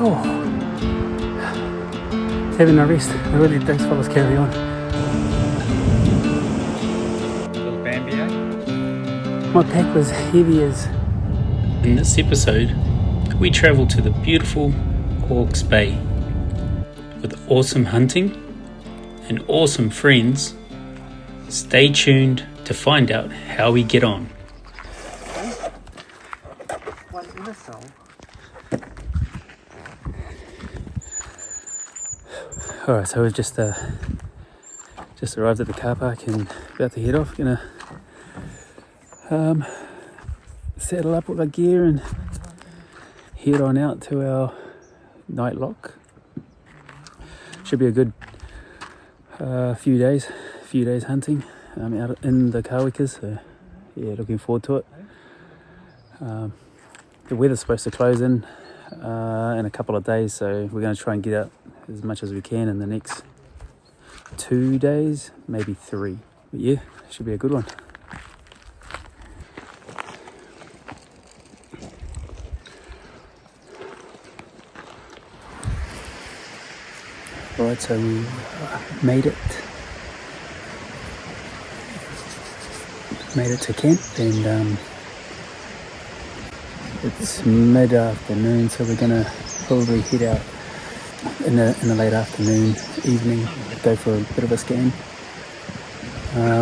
Oh, having a rest. I really those fellas carry on. Little Bambi, eh? My pack was heavy as. In this episode, we travel to the beautiful Hawke's Bay. With awesome hunting and awesome friends, stay tuned to find out how we get on. Alright, so we've just arrived at the car park and about to head off. Gonna saddle up with our gear and head on out to our night lock. Should be a good few days hunting out in the Kawekas. So yeah, looking forward to it. The weather's supposed to close in a couple of days, so we're going to try and get out as much as we can in the next 2 days, maybe 3. But yeah, should be a good one. Alright, so we made it to camp, and it's mid-afternoon, so we're gonna probably head out in the late afternoon, evening, go for a bit of a scan.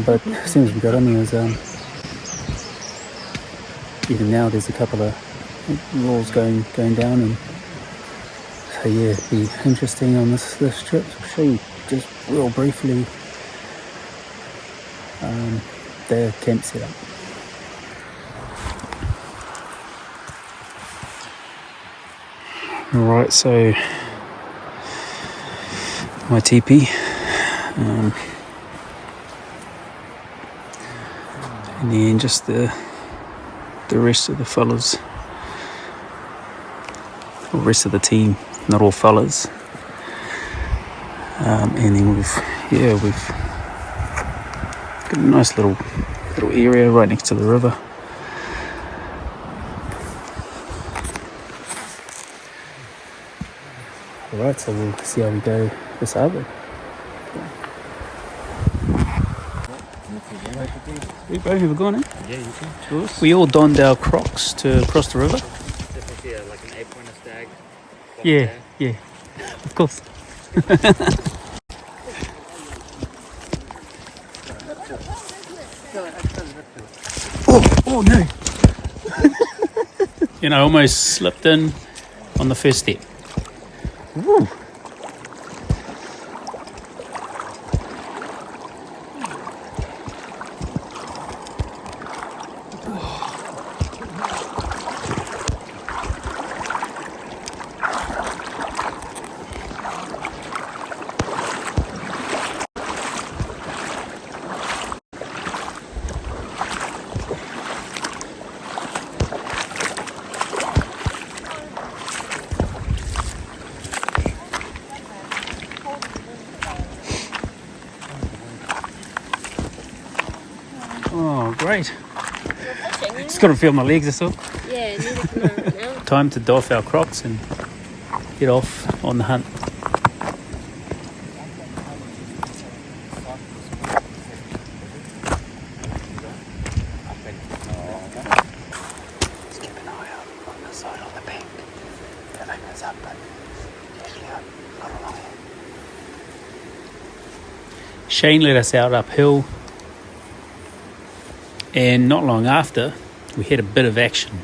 But as soon as we got on there, was even now there's a couple of walls going down, and so yeah, it'd be interesting on this trip. I'll show you just real briefly the camp setup. Alright, so my teepee, and then just the rest of the fellas, or rest of the team, not all fellas, and then we've got a nice little area right next to the river. Alright, so we'll see how we go this hour. We both have gone in? Yeah, you can. Cheers. We all donned our Crocs to cross the river. Definitely like an ape when a stag. Yeah, of course. Oh no! I almost slipped in on the first step. Woo. Oh, great. Just got to feel my legs or so. Yeah, neither can I right now. Time to doff our Crocs and get off on the hunt. Just keep an eye out on the side of the bank. Everything is up, but usually a lot along here. Shane led us out uphill, and not long after, we had a bit of action.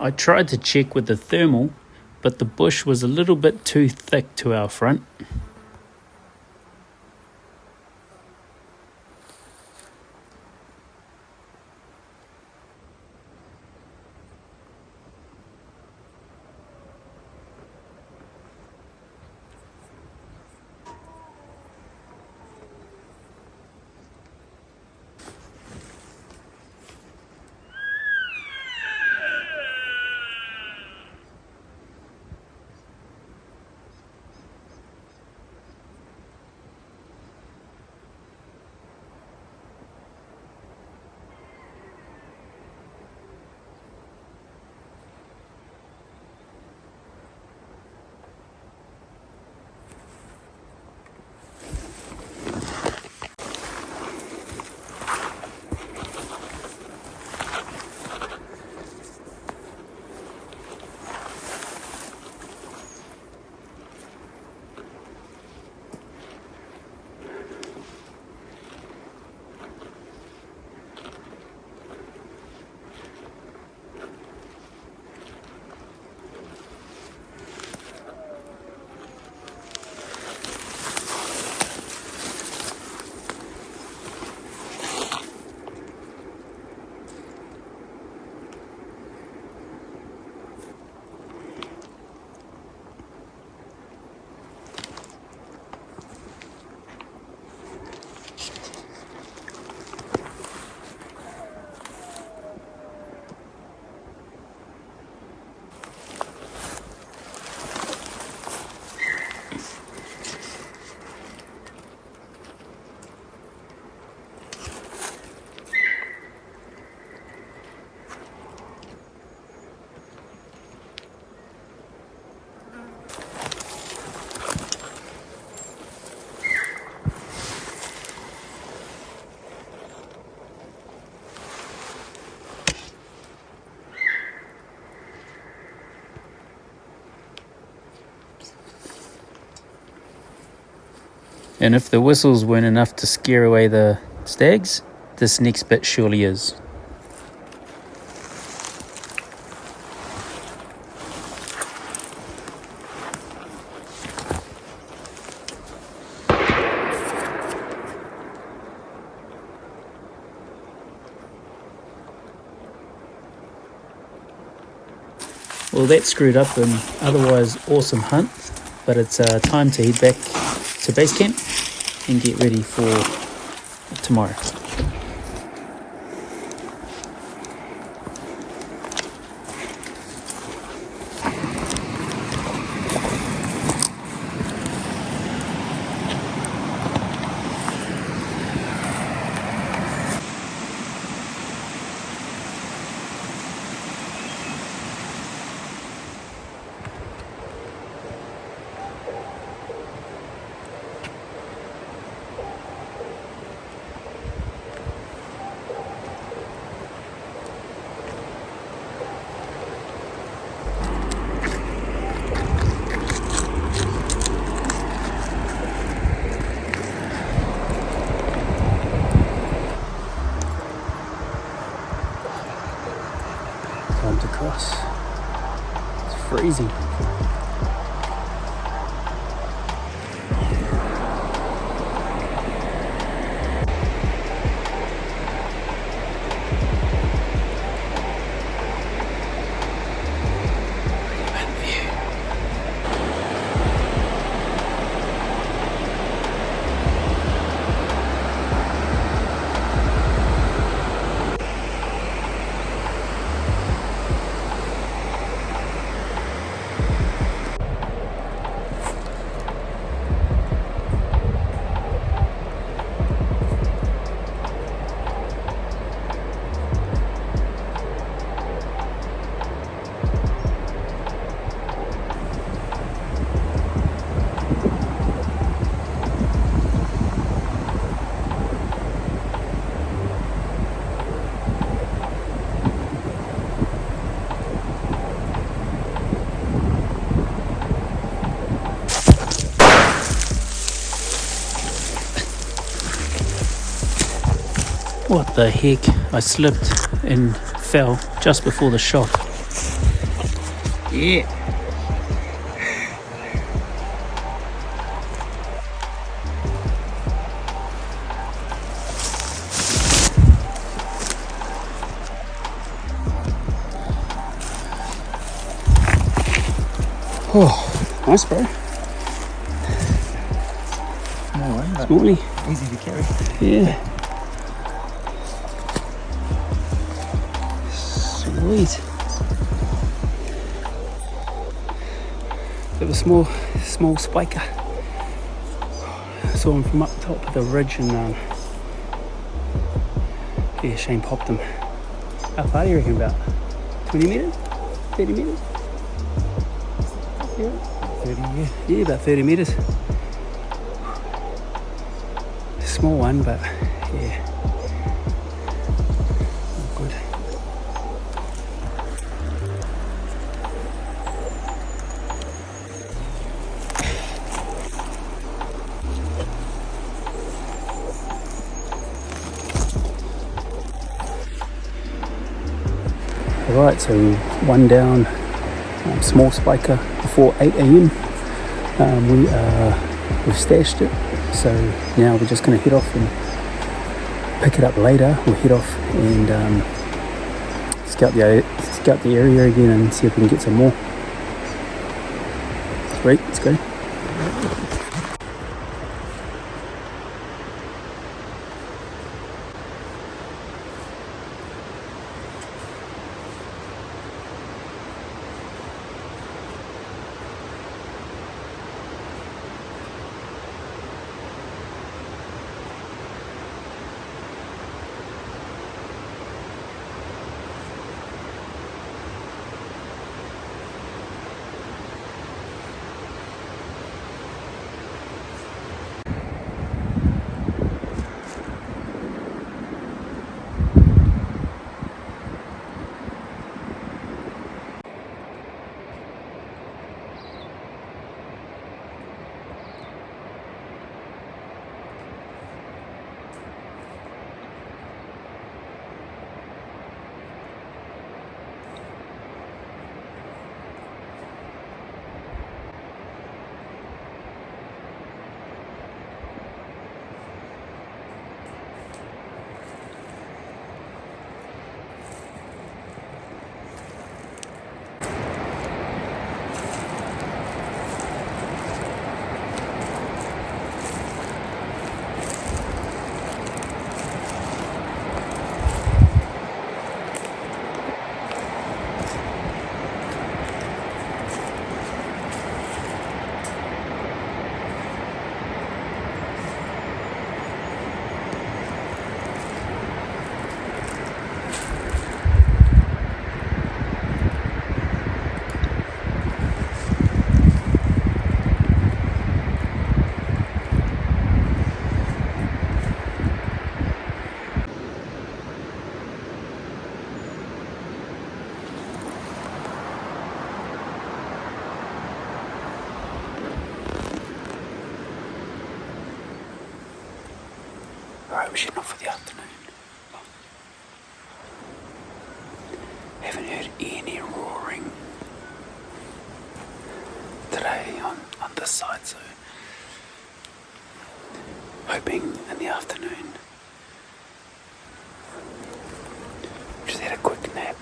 I tried to check with the thermal, but the bush was a little bit too thick to our front. And if the whistles weren't enough to scare away the stags, this next bit surely is. Well, that screwed up an otherwise awesome hunt, but it's time to head back to base camp and get ready for tomorrow. Time to cross. It's freezing. What the heck? I slipped and fell just before the shot. Yeah. Oh, nice, bro. Small one, but Smallie. easy to carry. Yeah. Sweet. Bit of a small spiker. I saw him from up top of the ridge and yeah, Shane popped him. How far do you reckon about? 20 metres? 30 metres? Yeah. 30 years. Yeah, about 30 metres. Small one, but yeah. All good. Alright, so one down, small spiker before 8 a.m. We've stashed it, so now we're just going to head off and pick it up later. We'll head off and scout the area again and see if we can get some more. Sweet, let's go. Alright, we're shooting off for the afternoon. Haven't heard any roaring today on this side, so hoping in the afternoon. Just had a quick nap,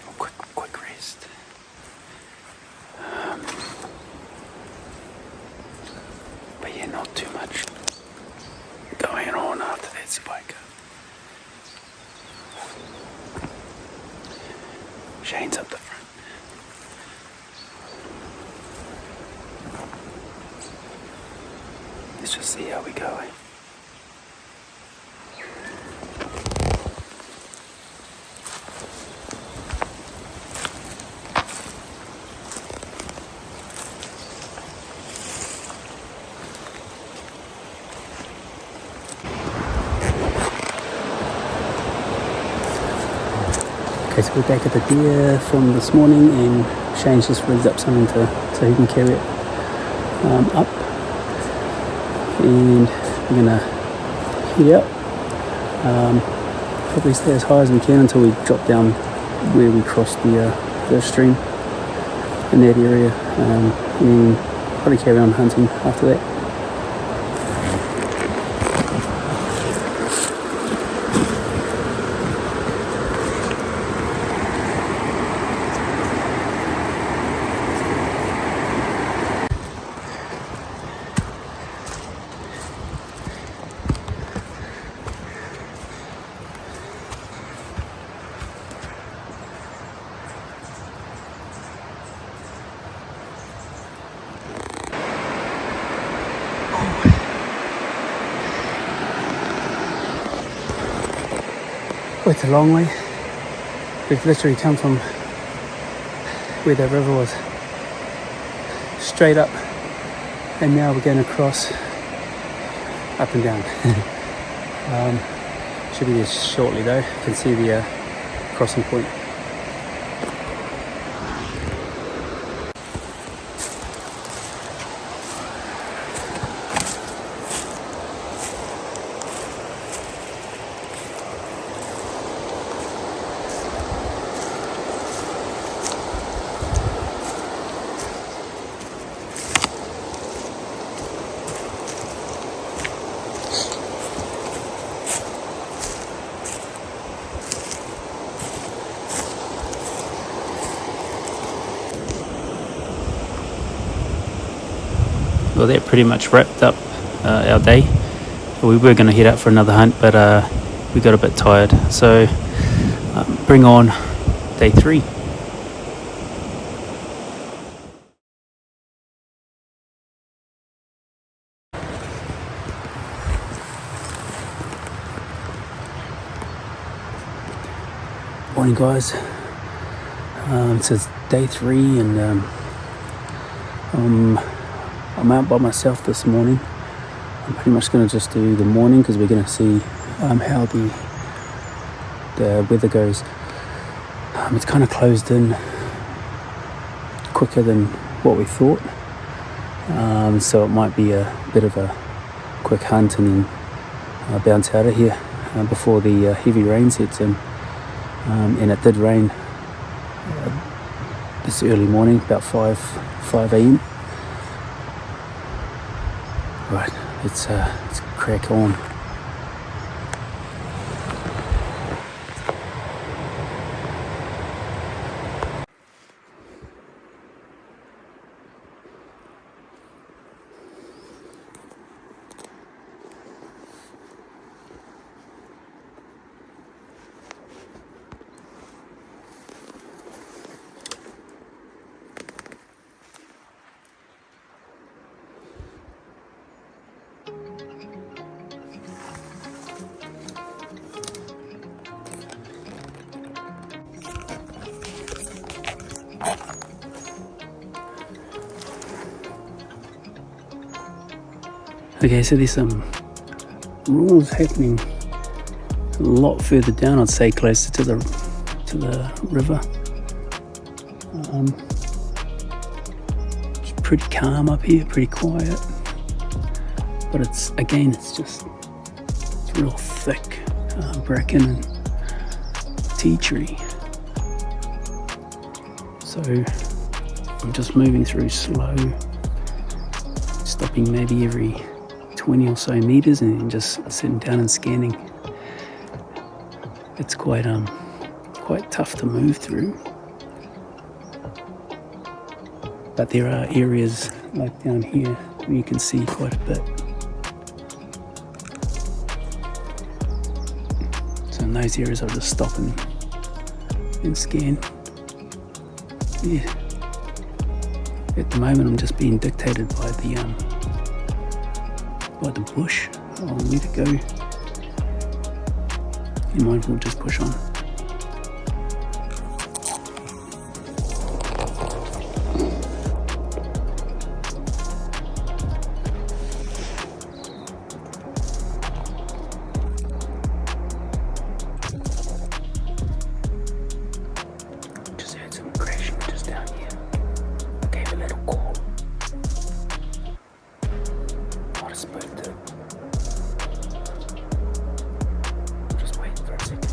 or quick rest. But yeah, not too much going on after that spiker. Shane's up the front. Let's just see how we go, eh? Okay, so we're back at the deer from this morning and Shane's just rigged up something so he can carry it up. And we're gonna head out. Probably stay as high as we can until we drop down where we cross the stream. in that area, and then probably carry on hunting after that. Oh, it's a long way. We've literally come from where the river was, straight up, and now we're going across, up and down. Should be there shortly though. You can see the crossing point. Well, that pretty much wrapped up our day. We were going to head out for another hunt, but we got a bit tired. So bring on day 3. Morning, guys. It's day 3, and I'm out by myself this morning. I'm pretty much going to just do the morning because we're going to see how the weather goes. It's kind of closed in quicker than what we thought, so it might be a bit of a quick hunt and then bounce out of here before the heavy rain sets in. And it did rain this early morning, about 5 a.m. Right, let's crack on. Okay, so there's some rules happening a lot further down, I'd say closer to the river. It's pretty calm up here, pretty quiet, but it's real thick bracken and tea tree. So I'm just moving through slow, stopping maybe every 20 or so meters and then just sitting down and scanning. It's quite tough to move through, but there are areas like down here where you can see quite a bit. So in those areas I'll just stop and scan. Yeah. At the moment I'm just being dictated by the bush. I'll let it go. You might as well just push on. Just heard some crashing just down here. I gave a little call. Not a spook to. Just wait for a second.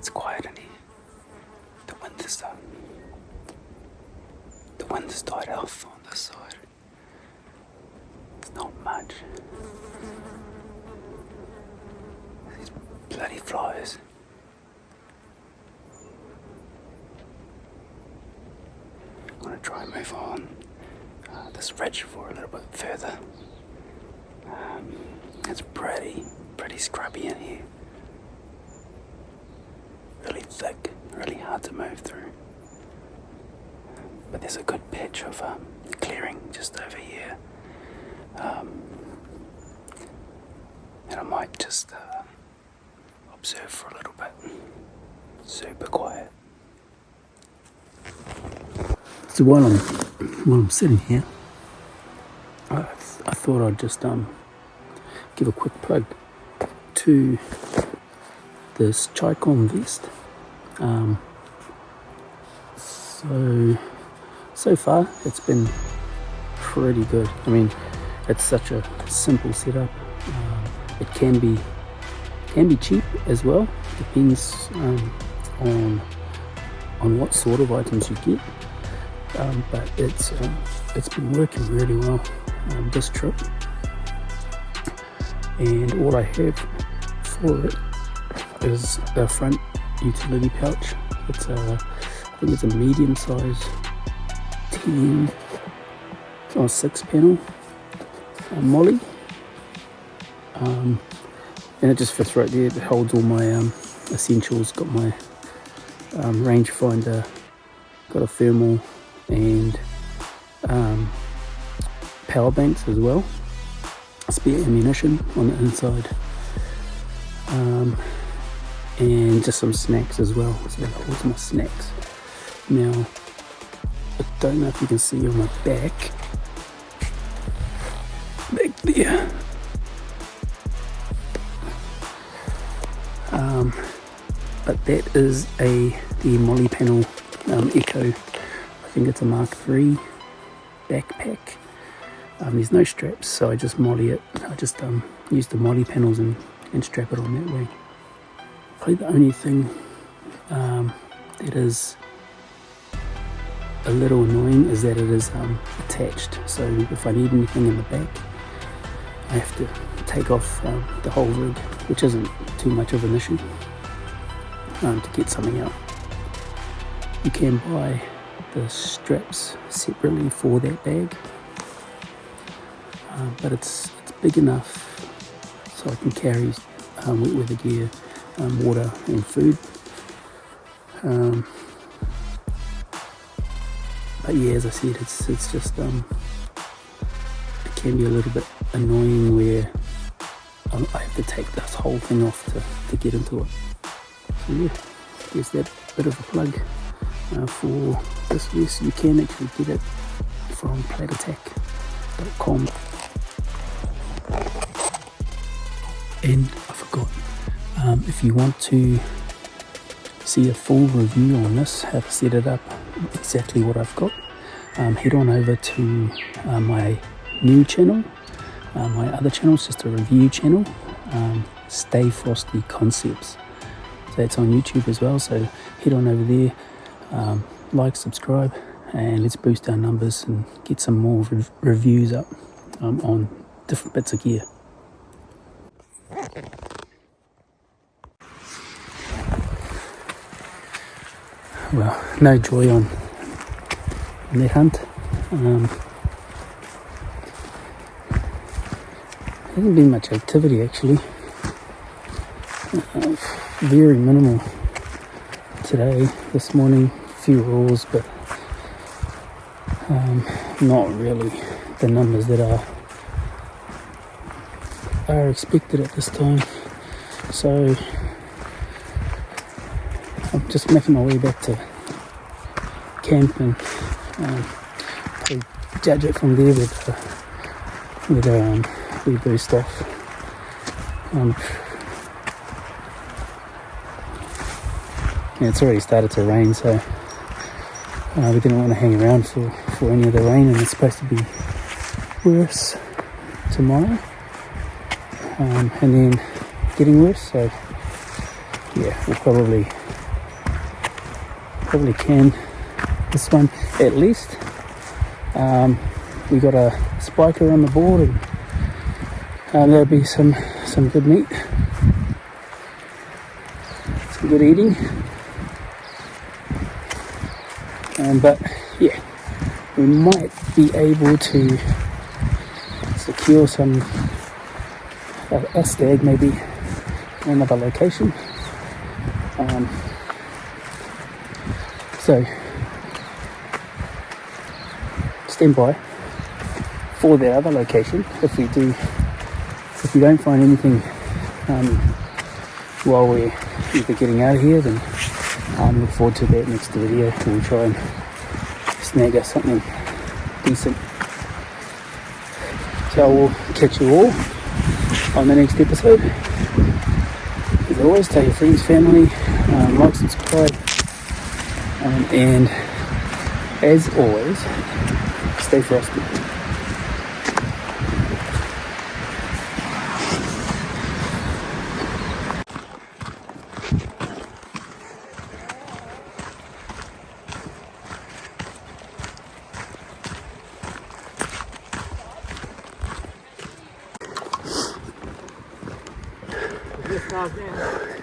it's quiet in here. The wind has died off on this side. It's not much. These bloody flies. I'm going to try and move on this ridge for a little bit further. It's pretty scrubby in here. Really thick, really hard to move through. But there's a good patch of clearing just over here. And I might just observe for a little bit. Super quiet. So while I'm sitting here, I thought I'd just give a quick plug to this Chicom vest. So far it's been pretty good. I mean, it's such a simple setup. It can be cheap as well. Depends on what sort of items you get. But it's been working really well this trip. And all I have for it is a front utility pouch. It's I think it's a medium size 10 or 6 panel molly, and it just fits right there. It holds all my essentials. Got my rangefinder, got a thermal, and power banks as well. Spare ammunition on the inside, and just some snacks as well. So that holds my snacks. Now, I don't know if you can see on my back there. But that is the Molly Panel Echo. I think it's a Mark III backpack. There's no straps, so I just molly it. I just use the molly panels and strap it on that way. Probably the only thing that is a little annoying is that it is attached. So if I need anything in the back, I have to take off the whole rig, which isn't too much of an issue to get something out. You can buy the straps separately for that bag. But it's big enough so I can carry wet weather gear, water and food. But yeah, as I said, it's just it can be a little bit annoying where I have to take this whole thing off to get into it. So yeah, there's that bit of a plug for this vest. You can actually get it from platattack.com. And I forgot, if you want to see a full review on this, how to set it up, exactly what I've got, head on over to my new channel. My other channel is just a review channel, Stay Frosty Concepts. So it's on YouTube as well, so head on over there, like, subscribe, and let's boost our numbers and get some more reviews up on different bits of gear. Well, no joy on that hunt. Hasn't been much activity actually. Very minimal today, this morning. A few roars, but not really the numbers that are expected at this time. So I'm just making my way back to camp and probably judge it from there with we boost off. Yeah, it's already started to rain, so we didn't want to hang around for any of the rain, and it's supposed to be worse tomorrow, and then getting worse, so yeah, we'll probably can this one at least. We got a spiker on the board, and there'll be some good meat, some good eating. But yeah, we might be able to secure a stag maybe in another location. So stand by for that other location. If we don't find anything while we're either getting out of here, then look forward to that next video. We'll try and snag us something decent. So we'll catch you all on the next episode. As always, tell your friends, family, like, subscribe, and as always, stay frosty. This guy's down.